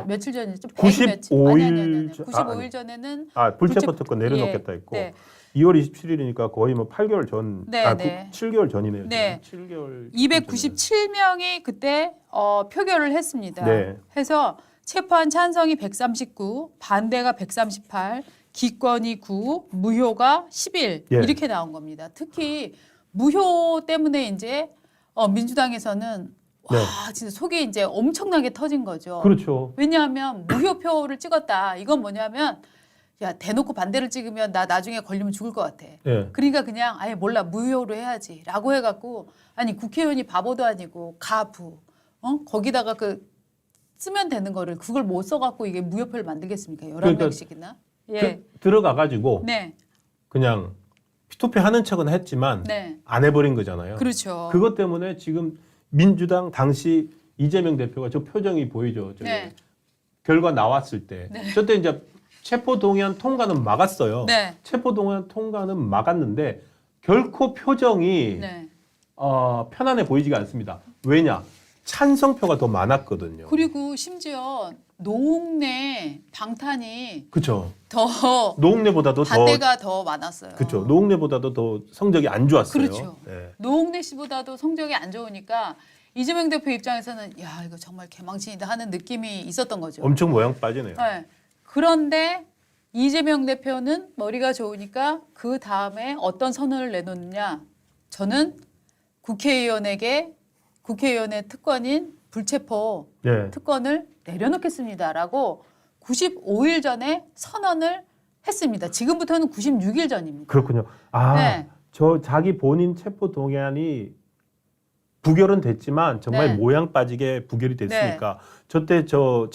며칠 전이죠? 95일 95일 전에는 불체포 특권 내려놓겠다 했고 네. 2월 27일이니까 거의 뭐 8개월 전, 네, 네. 7개월 전이네요. 네. 7개월 297명이 그때 표결을 했습니다. 네. 해서 체포한 찬성이 139, 반대가 138, 기권이 9, 무효가 11 예. 이렇게 나온 겁니다. 특히 무효 때문에 이제 민주당에서는 와 네. 진짜 속이 이제 엄청나게 터진 거죠. 그렇죠. 왜냐하면 무효표를 찍었다. 이건 뭐냐면 야 대놓고 반대를 찍으면 나 나중에 걸리면 죽을 것 같아. 예. 그러니까 그냥 아예 몰라 무효로 해야지라고 해갖고 아니 국회의원이 바보도 아니고 가부 거기다가 그 쓰면 되는 거를 그걸 못 써갖고 이게 무효표를 만들겠습니까? 11명씩이나. 예. 들어가 가지고 네. 그냥 투표하는 척은 했지만 네. 안 해버린 거잖아요. 그렇죠. 그것 때문에 지금 민주당 당시 이재명 대표가 저 표정이 보이죠. 저기 네. 결과 나왔을 때. 네. 저때 이제 체포동의안 통과는 막았어요. 네. 체포동의안 통과는 막았는데 결코 표정이 네. 편안해 보이지가 않습니다. 왜냐? 찬성표가 더 많았거든요. 그리고 심지어 노웅래 방탄이 그렇죠. 더 노웅래보다도 반대가 더 많았어요. 그렇죠. 노웅래보다도 더 성적이 안 좋았어요. 그렇죠. 네. 노웅래 씨보다도 성적이 안 좋으니까 이재명 대표 입장에서는 야 이거 정말 개망신이다 하는 느낌이 있었던 거죠. 엄청 모양 빠지네요. 네. 그런데 이재명 대표는 머리가 좋으니까 그 다음에 어떤 선언을 내놓느냐. 저는 국회의원의 특권인 불체포 네. 특권을 내려놓겠습니다라고 95일 전에 선언을 했습니다. 지금부터는 96일 전입니다. 그렇군요. 네. 저 자기 본인 체포 동의안이 부결은 됐지만 정말 네. 모양 빠지게 부결이 됐으니까 저때 저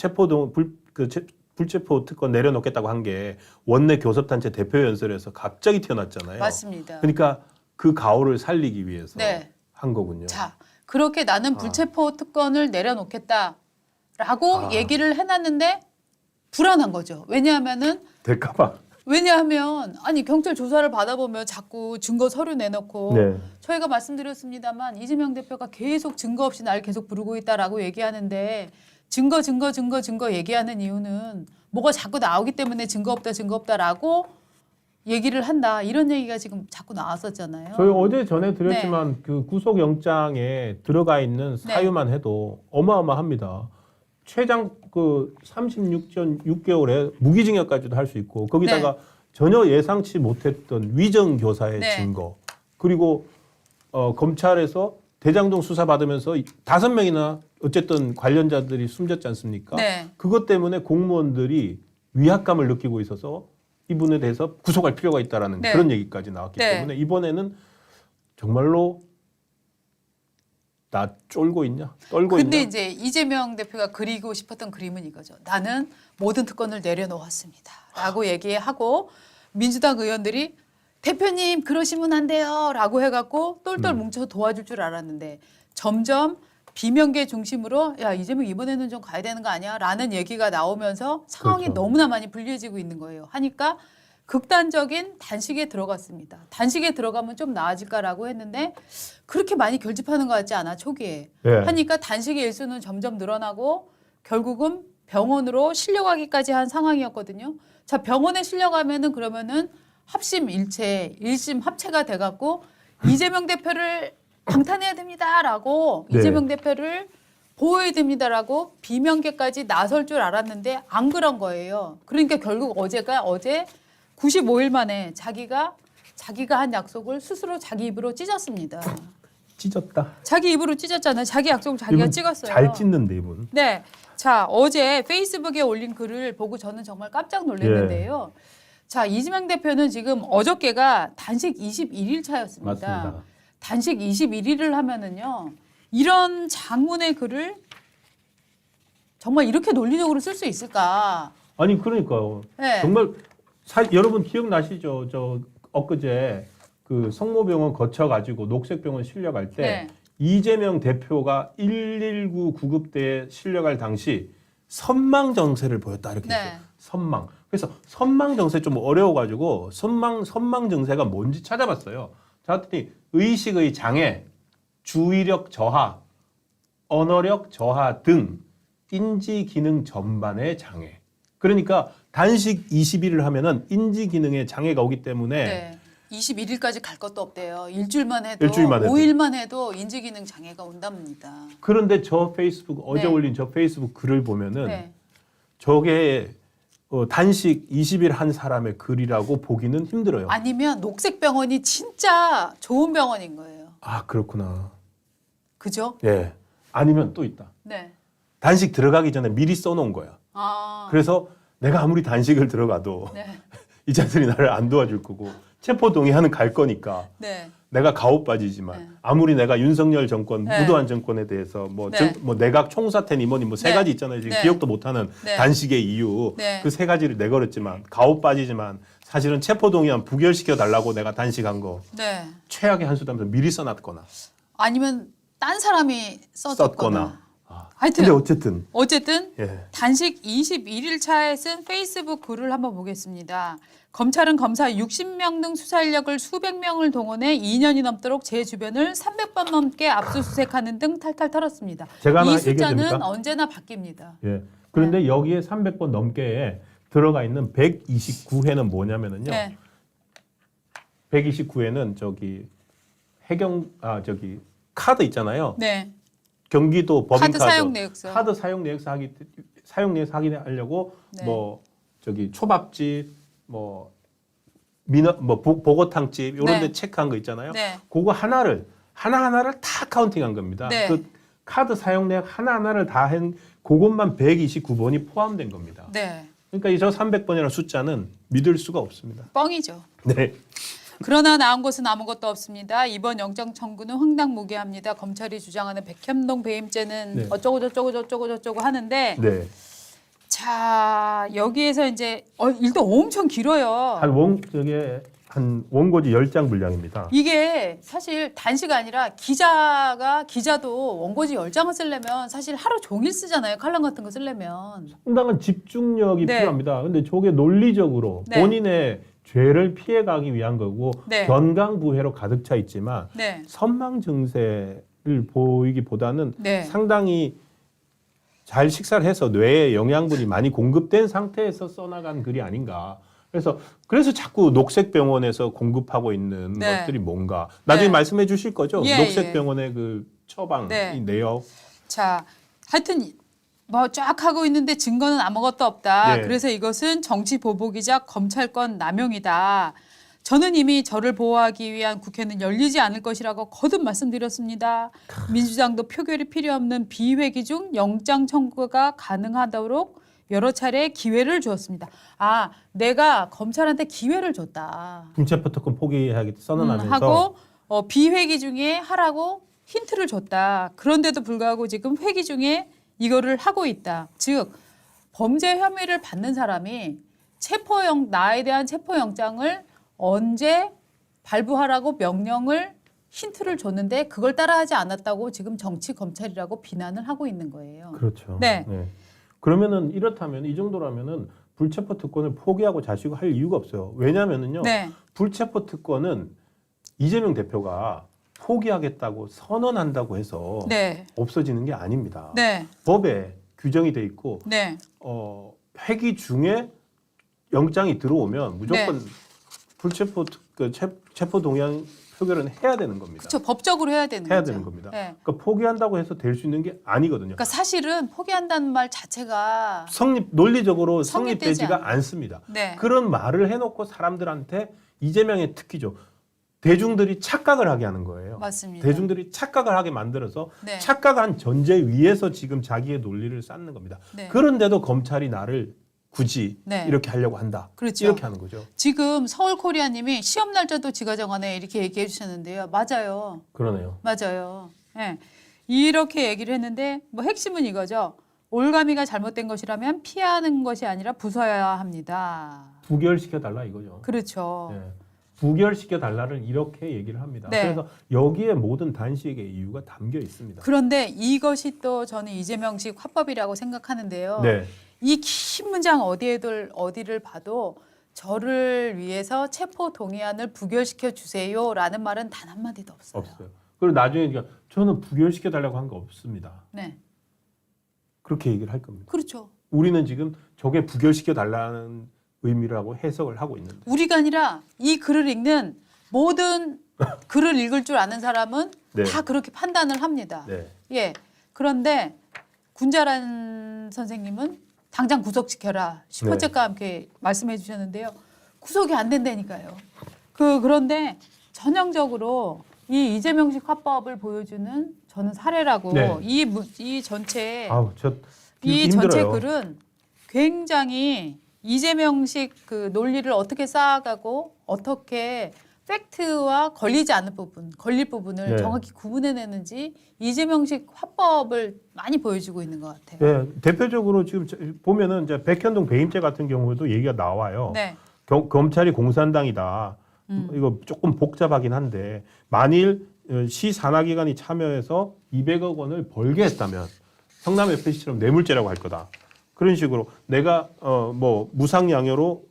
불체포 특권 내려놓겠다고 한 게 원내 교섭단체 대표 연설에서 갑자기 튀어났잖아요. 맞습니다. 그러니까 그 가오를 살리기 위해서 네. 한 거군요. 자, 그렇게 나는 불체포 특권을 내려놓겠다라고 얘기를 해놨는데 불안한 거죠. 왜냐하면 아니 경찰 조사를 받아보면 자꾸 증거 서류 내놓고 네. 저희가 말씀드렸습니다만 이재명 대표가 계속 증거 없이 날 계속 부르고 있다라고 얘기하는데 증거 얘기하는 이유는 뭐가 자꾸 나오기 때문에 증거 없다라고 얘기를 한다. 이런 얘기가 지금 자꾸 나왔었잖아요. 저희 어제 전해드렸지만 그 구속영장에 들어가 있는 사유만 해도 어마어마합니다. 최장 그 36전 6개월에 무기징역까지도 할 수 있고 거기다가 전혀 예상치 못했던 위정교사의 증거 그리고 검찰에서 대장동 수사 받으면서 5명이나 어쨌든 관련자들이 숨졌지 않습니까? 그것 때문에 공무원들이 위압감을 느끼고 있어서 이분에 대해서 구속할 필요가 있다라는 그런 얘기까지 나왔기 때문에 이번에는 정말로 나 쫄고 있냐? 떨고 근데 있냐? 이제 이재명 대표가 그리고 싶었던 그림은 이거죠. 나는 모든 특권을 내려놓았습니다. 라고 얘기하고 민주당 의원들이 대표님 그러시면 안 돼요. 라고 해갖고 똘똘 뭉쳐서 도와줄 줄 알았는데 점점 비명계 중심으로 야 이재명 이번에는 좀 가야 되는 거 아니야? 라는 얘기가 나오면서 상황이 너무나 많이 불리해지고 있는 거예요. 하니까 극단적인 단식에 들어갔습니다. 단식에 들어가면 좀 나아질까라고 했는데 그렇게 많이 결집하는 것 같지 않아 초기에. 하니까 단식의 일수는 점점 늘어나고 결국은 병원으로 실려가기까지 한 상황이었거든요. 자 병원에 실려가면은 그러면은 합심 일체, 일심 합체가 돼갖고 이재명 대표를 방탄해야 됩니다라고 이재명 대표를 보호해야 됩니다라고 비명계까지 나설 줄 알았는데 안 그런 거예요. 그러니까 결국 어제 95일 만에 자기가 한 약속을 스스로 자기 입으로 찢었습니다. 찢었다. 자기 입으로 찢었잖아요. 자기 약속을 자기가 찍었어요. 잘 찢는데 이분. 네. 자 어제 페이스북에 올린 글을 보고 저는 정말 깜짝 놀랐는데요. 자 이재명 대표는 지금 어저께가 단식 21일 차였습니다. 맞습니다. 단식 21일을 하면은요 이런 장문의 글을 정말 이렇게 논리적으로 쓸 수 있을까? 아니 그러니까요. 정말 여러분 기억나시죠? 저 엊그제 그 성모병원 거쳐가지고 녹색병원 실려갈 때 이재명 대표가 119 구급대에 실려갈 당시 선망정세를 보였다 이렇게 했어요. 선망. 그래서 선망정세 좀 어려워가지고 선망정세가 뭔지 찾아봤어요. 찾았더니 의식의 장애, 주의력 저하, 언어력 저하 등 인지 기능 전반의 장애. 그러니까 단식 20일을 하면은 인지 기능에 장애가 오기 때문에 네. 21일까지 갈 것도 없대요. 일주일만 해도, 일주일만 해도. 5일만 해도 인지 기능 장애가 온답니다. 그런데 저 페이스북 어제 네. 올린 저 페이스북 글을 보면은 네. 저게 단식 20일 한 사람의 글이라고 보기는 힘들어요. 아니면 녹색병원이 진짜 좋은 병원인 거예요. 아, 그렇구나. 그죠? 예. 아니면 또 있다. 네. 단식 들어가기 전에 미리 써놓은 거야. 아. 그래서 내가 아무리 단식을 들어가도 네. 이 자들이 나를 안 도와줄 거고 체포 동의하는 갈 거니까 네. 내가 가오 빠지지만 네. 아무리 내가 윤석열 정권, 네. 무도한 정권에 대해서 뭐, 네. 뭐 내각 총사태니 뭐니 뭐 세 네. 가지 있잖아요. 지금 네. 기억도 못하는 네. 단식의 이유 네. 그 세 가지를 내걸었지만 가오 빠지지만 사실은 체포 동의안 부결시켜 달라고 내가 단식한 거 네. 최악의 한 수다면서 미리 써놨거나 아니면 딴 사람이 써줬거나. 썼거나. 아, 하여튼 근데 어쨌든 어쨌든 예. 단식 21일 차에 쓴 페이스북 글을 한번 보겠습니다. 검찰은 검사 60명 등 수사 인력을 수백 명을 동원해 2년이 넘도록 제 주변을 300번 넘게 압수수색하는 등 탈탈 털었습니다. 제가 하나 이 얘기해도 숫자는 됩니까? 언제나 바뀝니다. 예. 그런데 여기에 300번 넘게 들어가 있는 129회는 뭐냐면은요. 네. 129회는 저기 카드 있잖아요. 네. 경기도 법인카드 카드 사용 내역서. 카드 사용 내역서 확인하려고 네. 뭐 저기 초밥집 뭐 보고탕집 이런 네. 데 체크한 거 있잖아요. 네. 그거 하나하나를 다 카운팅한 겁니다. 네. 그 카드 사용 내역 하나하나를 다 한 그것만 129번이 포함된 겁니다. 네. 그러니까 이 저 300번이라는 숫자는 믿을 수가 없습니다. 뻥이죠. 네. 그러나 나온 것은 아무것도 없습니다. 이번 영장 청구는 황당무계합니다. 검찰이 주장하는 백현동 배임죄는 네. 어쩌고 저쩌고 하는데 네. 자 여기에서 이제 일단 엄청 길어요. 한 원고지 10장 분량입니다. 이게 사실 단시가 아니라 기자도 원고지 10장을 쓰려면 사실 하루 종일 쓰잖아요. 칼럼 같은 거 쓰려면. 상당한 집중력이 네. 필요합니다. 근데 저게 논리적으로 네. 본인의 죄를 피해가기 위한 거고 네. 견강부회로 가득 차 있지만 네. 선망 증세를 보이기보다는 네. 상당히 잘 식사를 해서 뇌에 영양분이 많이 공급된 상태에서 써나간 글이 아닌가. 그래서 자꾸 녹색병원에서 공급하고 있는 네. 것들이 뭔가 나중에 네. 말씀해 주실 거죠? 예, 녹색병원의 그 처방, 네. 이 내역. 자 하여튼 뭐 쫙 하고 있는데 증거는 아무것도 없다. 네. 그래서 이것은 정치 보복이자 검찰권 남용이다. 저는 이미 저를 보호하기 위한 국회는 열리지 않을 것이라고 거듭 말씀드렸습니다. 민주당도 표결이 필요 없는 비회기 중 영장 청구가 가능하도록 여러 차례 기회를 주었습니다. 아, 내가 검찰한테 기회를 줬다. 불체포 특권 포기하겠다 선언하면서 하고 비회기 중에 하라고 힌트를 줬다. 그런데도 불구하고 지금 회기 중에 이거를 하고 있다. 즉 범죄 혐의를 받는 사람이 나에 대한 체포영장을 언제 발부하라고 명령을 힌트를 줬는데 그걸 따라하지 않았다고 지금 정치 검찰이라고 비난을 하고 있는 거예요. 그렇죠. 네. 그러면은 이렇다면 이 정도라면은 불체포 특권을 포기하고 자시고 할 이유가 없어요. 왜냐면은요. 네. 불체포 특권은 이재명 대표가 포기하겠다고 선언한다고 해서 네. 없어지는 게 아닙니다. 네. 법에 규정이 돼 있고 네. 회기 중에 영장이 들어오면 무조건 네. 체포 동의안 표결은 해야 되는 겁니다. 그렇죠. 법적으로 해야 되는 해야 거죠. 되는 겁니다. 네. 그러니까 포기한다고 해서 될 수 있는 게 아니거든요. 그러니까 사실은 포기한다는 말 자체가 논리적으로 성립되지 성립되지가 않습니다. 네. 그런 말을 해놓고 사람들한테 이재명의 특기죠. 대중들이 착각을 하게 하는 거예요. 맞습니다. 대중들이 착각을 하게 만들어서 네. 착각한 전제 위에서 지금 자기의 논리를 쌓는 겁니다. 네. 그런데도 검찰이 나를 굳이 네. 이렇게 하려고 한다. 그렇죠. 이렇게 하는 거죠. 지금 서울코리아님이 시험 날짜도 지가 정하네 이렇게 얘기해 주셨는데요. 맞아요. 그러네요. 맞아요. 네. 이렇게 얘기를 했는데 뭐 핵심은 이거죠. 올가미가 잘못된 것이라면 피하는 것이 아니라 부숴야 합니다. 부결시켜 달라 이거죠. 그렇죠. 네. 부결시켜 달라를 이렇게 얘기를 합니다. 네. 그래서 여기에 모든 단식의 이유가 담겨 있습니다. 그런데 이것이 또 저는 이재명식 화법이라고 생각하는데요. 네. 이 긴 문장 어디를 봐도 저를 위해서 체포 동의안을 부결시켜 주세요라는 말은 단 한마디도 없어요. 없어요. 그리고 나중에 저는 부결시켜 달라고 한 거 없습니다. 네. 그렇게 얘기를 할 겁니다. 그렇죠. 우리는 지금 저게 부결시켜 달라는 의미라고 해석을 하고 있는데. 우리가 아니라 이 글을 읽는 모든 글을 읽을 줄 아는 사람은 네. 다 그렇게 판단을 합니다. 네. 예. 그런데 군자란 선생님은 당장 구속시켜라. 슈퍼챗과 함께 말씀해 주셨는데요. 구속이 안 된다니까요. 그런데 전형적으로 이 이재명식 화법을 보여주는 저는 사례라고 네. 이 전체 아우, 저 이 힘들어요. 전체 글은 굉장히 이재명식 그 논리를 어떻게 쌓아가고 어떻게 팩트와 걸리지 않는 부분, 걸릴 부분을 네. 정확히 구분해내는지 이재명식 화법을 많이 보여주고 있는 것 같아요. 네, 대표적으로 지금 보면은 이제 백현동 배임죄 같은 경우도 얘기가 나와요. 네. 검찰이 공산당이다. 이거 조금 복잡하긴 한데 만일 시 산하기관이 참여해서 200억 원을 벌게 했다면 성남 FC처럼 뇌물죄라고 할 거다. 그런 식으로 내가 뭐 무상양요로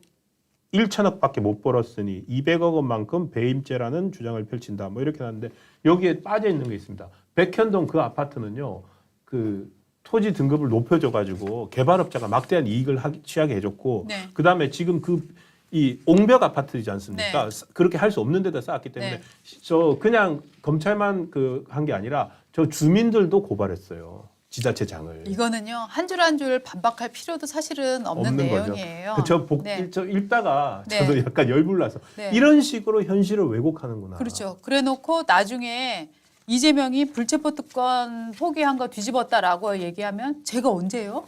1천억밖에 못 벌었으니 200억 원만큼 배임죄라는 주장을 펼친다. 뭐 이렇게 하는데 여기에 빠져 있는 게 있습니다. 백현동 그 아파트는요. 그 토지 등급을 높여줘가지고 개발업자가 막대한 이익을 취하게 해줬고 네. 그다음에 지금 이 옹벽 아파트이지 않습니까? 네. 그렇게 할 수 없는 데다 쌓았기 때문에 네. 저 그냥 검찰만 한 게 아니라 저 주민들도 고발했어요. 지자체장을. 이거는요 한 줄 한 줄 반박할 필요도 사실은 없는 내용이에요. 저 읽다가 네. 저도 약간 열불나서 네. 이런 식으로 현실을 왜곡하는구나. 그렇죠. 그래놓고 나중에 이재명이 불체포 특권 포기한 거 뒤집었다라고 얘기하면 제가 언제요?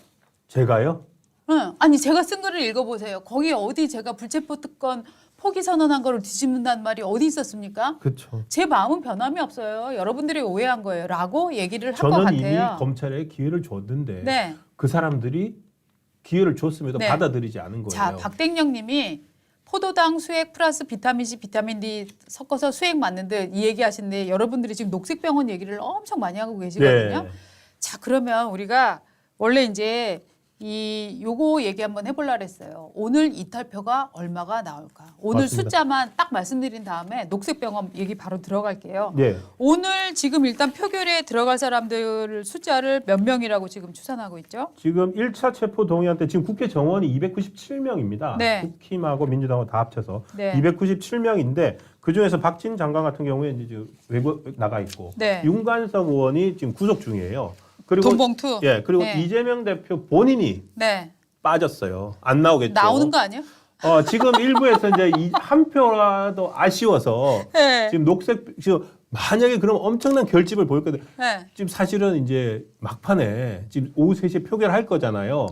제가요? 응. 아니 제가 쓴 글을 읽어보세요. 거기 어디 제가 불체포 특권 포기 선언한 거를 뒤집는다는 말이 어디 있었습니까? 그렇죠. 제 마음은 변함이 없어요. 여러분들이 오해한 거예요. 라고 얘기를 할 것 저는 같아요. 이미 검찰에 기회를 줬는데 네. 그 사람들이 기회를 줬음에도 네. 받아들이지 않은 거예요. 자, 박댕영 님이 포도당 수액 플러스 비타민 C, 비타민 D 섞어서 수액 맞는데 이 얘기 하시는데 여러분들이 지금 녹색병원 얘기를 엄청 많이 하고 계시거든요. 네. 자, 그러면 우리가 원래 이제 요거 얘기 한번 해보려고 했어요. 오늘 이탈표가 얼마가 나올까? 오늘 맞습니다. 숫자만 딱 말씀드린 다음에 녹색병원 얘기 바로 들어갈게요. 네. 오늘 지금 일단 표결에 들어갈 사람들 숫자를 몇 명이라고 지금 추산하고 있죠? 지금 1차 체포 동의안 때 지금 국회 정원이 297명입니다. 네. 국힘하고 민주당하고 다 합쳐서 네. 297명인데 그중에서 박진 장관 같은 경우에 이제 지금 외국 나가 있고 네. 윤관석 의원이 지금 구속 중이에요. 그리고 돈봉투. 예, 그리고 네. 이재명 대표 본인이 네. 빠졌어요. 안 나오겠죠. 나오는 거 아니에요? 지금 일부에서 이제 한 표라도 아쉬워서 네. 지금 지금 만약에 그럼 엄청난 결집을 보였거든요. 네. 지금 사실은 이제 막판에 지금 오후 3시에 표결할 거잖아요.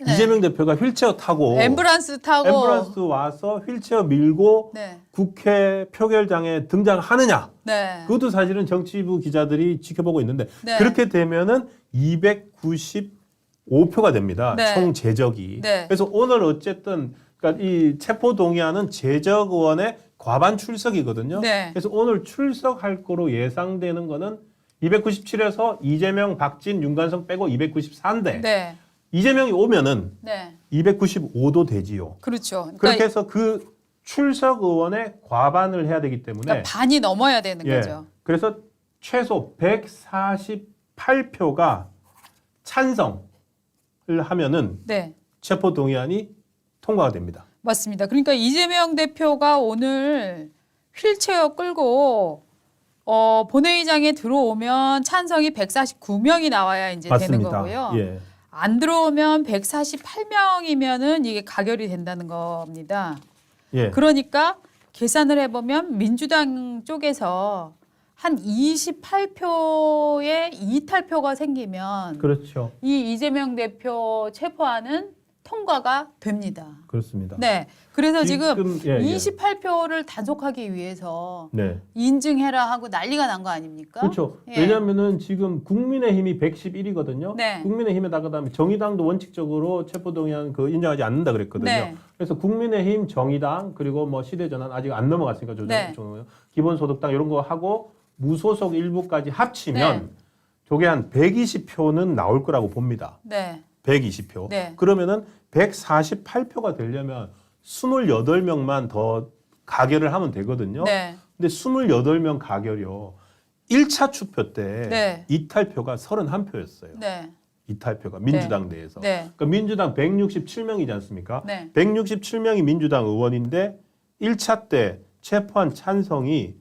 네. 이재명 대표가 휠체어 타고 앰뷸런스 타고 앰뷸런스 와서 휠체어 밀고 네. 국회 표결장에 등장하느냐. 네. 그것도 사실은 정치부 기자들이 지켜보고 있는데 네. 그렇게 되면은 295표가 됩니다. 네. 총 제적이. 네. 그래서 오늘 어쨌든 그러니까 이 체포 동의안은 제적 의원의 과반 출석이거든요. 네. 그래서 오늘 출석할 거로 예상되는 거는 297에서 이재명, 박진, 윤관석 빼고 294인데 네. 이재명이 오면은 네. 295도 되지요. 그렇죠. 그렇게 해서 그 출석 의원의 과반을 해야 되기 때문에 그러니까 반이 넘어야 되는 예. 거죠. 그래서 최소 148표가 찬성을 하면은 네. 체포 동의안이 통과가 됩니다. 맞습니다. 그러니까 이재명 대표가 오늘 휠체어 끌고 본회의장에 들어오면 찬성이 149명이 나와야 이제 되는 거고요. 예. 안 들어오면 148명이면은 이게 가결이 된다는 겁니다. 예. 그러니까 계산을 해보면 민주당 쪽에서 한 28표의 이탈표가 생기면 그렇죠. 이 이재명 대표 체포안은 통과가 됩니다. 그렇습니다. 네. 그래서 지금 예, 예. 28표를 단속하기 위해서 네. 인증해라 하고 난리가 난 거 아닙니까? 그렇죠. 예. 왜냐하면은 지금 국민의힘이 111이거든요. 네. 국민의힘에다가 그다음에 정의당도 원칙적으로 체포동의안 인정하지 않는다 그랬거든요. 네. 그래서 국민의힘, 정의당 그리고 뭐 시대전환 아직 안 넘어갔으니까 네. 기본소득당 이런 거 하고 무소속 일부까지 합치면 네. 저게 한 120표는 나올 거라고 봅니다. 네. 120표. 네. 그러면은 148표가 되려면 28명만 더 가결을 하면 되거든요. 네. 근데 28명 가결이요. 1차 투표 때 네. 이탈표가 31표였어요. 네. 이탈표가 민주당 내에서. 네. 그러니까 민주당 167명이지 않습니까? 네. 167명이 민주당 의원인데 1차 때 체포한 찬성이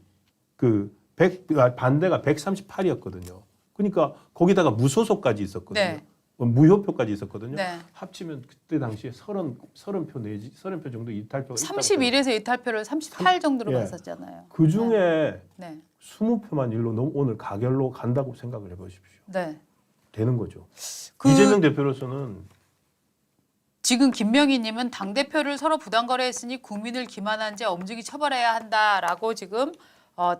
반대가 138이었거든요. 그러니까 거기다가 무소속까지 있었거든요. 네. 무효표까지 있었거든요. 네. 합치면 그때 당시에 30표 내지 30표 정도 이탈표가 31에서 이탈표를 38 정도로 예. 봤었잖아요. 그 중에 네. 20표만 일로 오늘 가결로 간다고 생각을 해보십시오. 네. 되는 거죠. 그 이재명 대표로서는 지금 김명희님은 당 대표를 서로 부당거래했으니 국민을 기만한 죄 엄중히 처벌해야 한다라고 지금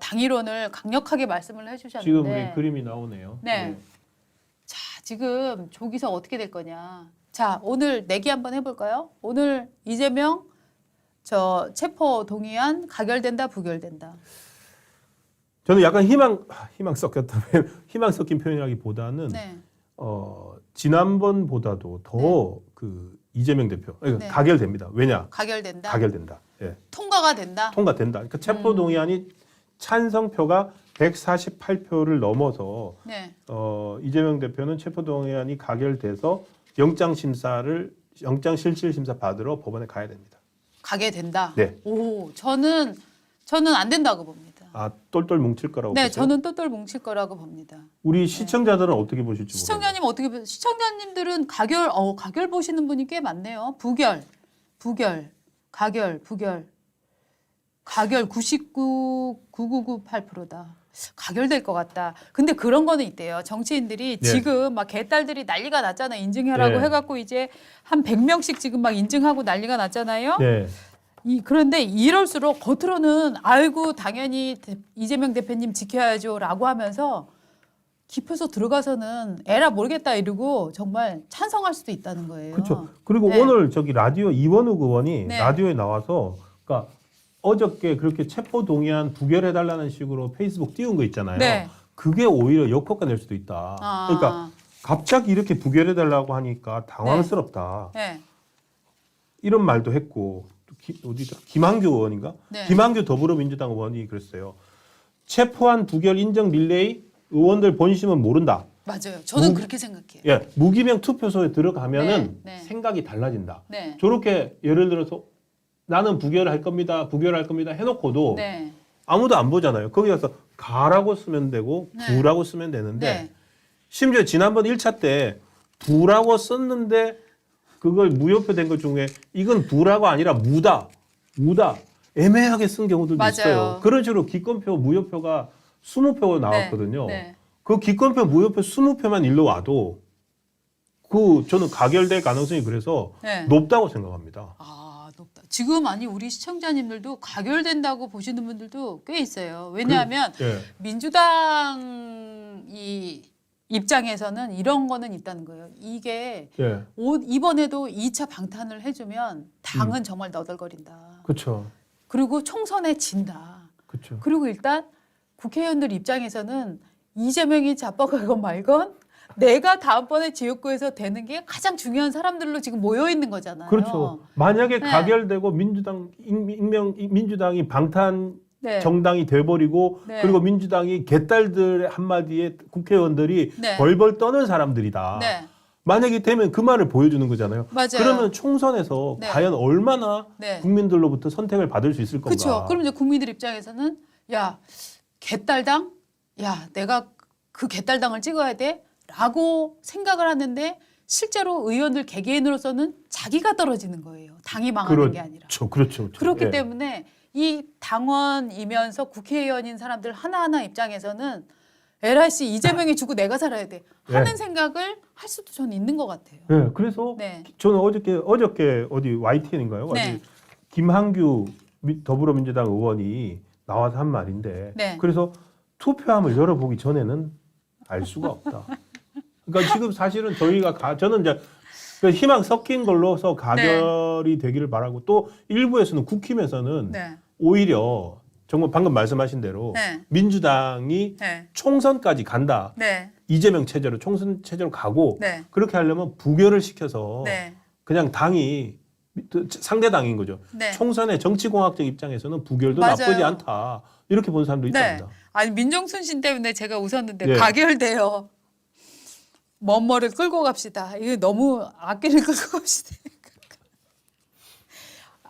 당이론을 강력하게 말씀을 해주셨는데 지금 우리 그림이 나오네요. 네. 자, 지금 조기석 어떻게 될 거냐. 자, 오늘 내기 한번 해볼까요? 오늘 이재명 체포 동의안 가결된다, 부결된다. 저는 약간 희망 섞인 표현이라기보다는 네. 지난번보다도 더 이재명 대표 네. 가결됩니다. 왜냐? 가결된다. 가결된다. 예. 통과가 된다. 통과된다. 그러니까 체포 동의안이 찬성표가 148표를 넘어서 네. 이재명 대표는 체포 동의안이 가결돼서 영장 실질 심사 받으러 법원에 가야 됩니다. 가게 된다. 네. 오, 저는 안 된다고 봅니다. 아, 똘똘 뭉칠 거라고 네, 보세요? 저는 똘똘 뭉칠 거라고 봅니다. 우리 시청자들은 어떻게 보실지 모르겠어요. 시청자님 어떻게 보세요? 시청자님들은 가결 보시는 분이 꽤 많네요. 가결 99.9998%다. 가결될 것 같다. 근데 그런 거는 있대요. 정치인들이 네. 지금 막 개딸들이 난리가 났잖아요. 인증하라고 네. 해갖고 이제 한 100명씩 지금 막 인증하고 난리가 났잖아요. 네. 그런데 이럴수록 겉으로는 아이고 당연히 이재명 대표님 지켜야죠라고 하면서 깊어서 들어가서는 에라 모르겠다 이러고 정말 찬성할 수도 있다는 거예요. 그렇죠. 그리고 네. 오늘 라디오 이원욱 의원이 네. 라디오에 나와서 그러니까 어저께 그렇게 체포 동의안 부결해달라는 식으로 페이스북 띄운 거 있잖아요. 네. 그게 오히려 역효과 낼 수도 있다. 아. 그러니까 갑자기 이렇게 부결해달라고 하니까 당황스럽다. 네. 이런 말도 했고 김한규 의원인가? 네. 김한규 더불어민주당 의원이 그랬어요. 체포한 부결 인정 릴레이 의원들 본심은 모른다. 맞아요. 저는 그렇게 생각해요. 예, 무기명 투표소에 들어가면은 네, 네. 생각이 달라진다. 네. 저렇게 예를 들어서 나는 부결할 겁니다 해놓고도 네. 아무도 안 보잖아요. 거기 가서 가라고 쓰면 되고 네. 부라고 쓰면 되는데 네. 심지어 지난번 1차 때 부라고 썼는데 그걸 무효표 된 것 중에 이건 부라가 아니라 무다 애매하게 쓴 경우들도 맞아요. 있어요. 그런 식으로 기권표 무효표가 20표가 나왔거든요. 네. 그 기권표 무효표 20표만 일로 와도 저는 가결될 가능성이 그래서 네. 높다고 생각합니다. 아, 높다. 지금 우리 시청자님들도 가결된다고 보시는 분들도 꽤 있어요. 왜냐하면 예. 민주당 입장에서는 이런 거는 있다는 거예요. 이게 예. 이번에도 2차 방탄을 해주면 당은 정말 너덜거린다. 그렇죠. 그리고 총선에 진다. 그렇죠. 그리고 일단 국회의원들 입장에서는 이재명이 자뻑하건 말건 내가 다음번에 지역구에서 되는 게 가장 중요한 사람들로 지금 모여 있는 거잖아요. 그렇죠. 만약에 네. 가결되고 민주당이 방탄 네. 정당이 돼버리고 네. 그리고 민주당이 개딸들 한마디에 국회의원들이 네. 벌벌 떠는 사람들이다. 네. 만약에 되면 그 말을 보여주는 거잖아요. 맞아요. 그러면 총선에서 네. 과연 얼마나 네. 국민들로부터 선택을 받을 수 있을 건가. 그렇죠. 그럼 이제 국민들 입장에서는 야 개딸당, 야 내가 그 개딸당을 찍어야 돼라고 생각을 하는데 실제로 의원들 개개인으로서는 자기가 떨어지는 거예요. 당이 망하는 게 아니라. 그렇죠. 그렇기 예. 때문에 이 당원이면서 국회의원인 사람들 하나하나 입장에서는 LIC 이재명이 주고 내가 살아야 돼 하는 네. 생각을 할 수도 저는 있는 것 같아요. 네, 그래서 네. 저는 어저께 어디 YTN인가요? 네. 김한규 더불어민주당 의원이 나와서 한 말인데 네. 그래서 투표함을 열어보기 전에는 알 수가 없다. 그러니까 지금 사실은 저는 이제 그 희망 섞인 걸로서 가결이 되기를 바라고 또 일부에서는 국힘에서는 네. 오히려 정말 방금 말씀하신 대로 네. 민주당이 네. 총선까지 간다. 네. 이재명 체제로 총선 체제로 가고 네. 그렇게 하려면 부결을 시켜서 네. 그냥 당이 상대 당인 거죠. 네. 총선의 정치공학적 입장에서는 부결도 맞아요. 나쁘지 않다. 이렇게 보는 사람도 네. 있답니다. 아니 민정순신 때문에 제가 웃었는데 예. 가결돼요. 뭐뭐를 끌고 갑시다. 이거 너무 악기를 끌고 갑시다.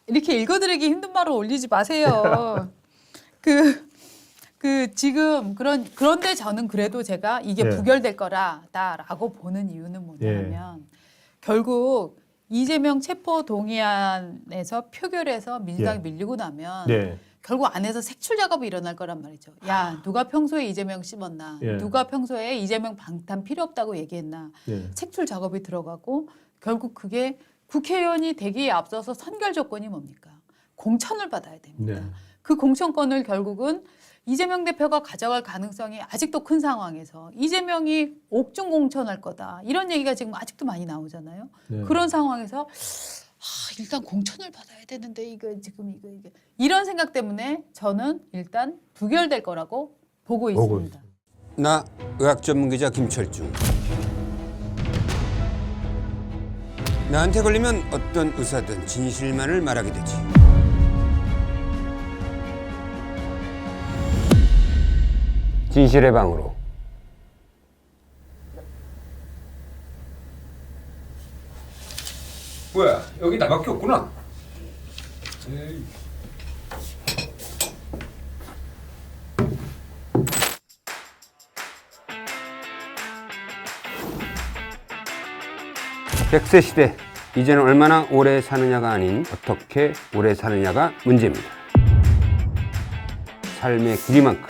이렇게 읽어드리기 힘든 말을 올리지 마세요. 지금 그런데 저는 그래도 제가 이게 예. 부결될 거라고 보는 이유는 뭐냐면 결국 이재명 체포 동의안에서 표결해서 민주당이 밀리고 나면 네. 결국 안에서 색출 작업이 일어날 거란 말이죠. 야, 누가 평소에 이재명 씹었나? 예. 누가 평소에 이재명 방탄 필요 없다고 얘기했나? 예. 색출 작업이 들어가고 결국 그게 국회의원이 되기에 앞서서 선결 조건이 뭡니까? 공천을 받아야 됩니다. 네. 그 공천권을 결국은 이재명 대표가 가져갈 가능성이 아직도 큰 상황에서 이재명이 옥중 공천할 거다. 이런 얘기가 지금 아직도 많이 나오잖아요. 네. 그런 상황에서 일단 공천을 받아야 되는데 이거 이런 생각 때문에 저는 일단 부결될 거라고 보고 있습니다. 나 의학 전문 기자 김철중. 나한테 걸리면 어떤 의사든 진실만을 말하게 되지. 진실의 방으로. 뭐야, 여기 나밖에 없구나. 백세 시대, 이제는 얼마나 오래 사느냐가 아닌 어떻게 오래 사느냐가 문제입니다. 삶의 길이만큼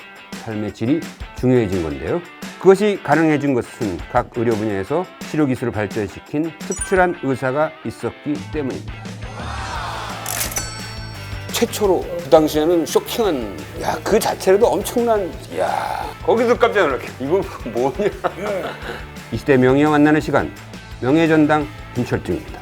삶의 질이 중요해진 건데요. 그것이 가능해진 것은 각 의료 분야에서 치료 기술을 발전시킨 특출한 의사가 있었기 때문입니다. 최초로 그 당시에는 쇼킹한, 그 자체로도 엄청난, 거기서 깜짝 놀랐게. 이건 뭐냐. 이 시대 명예와 만나는 시간, 명예전당 김철중입니다.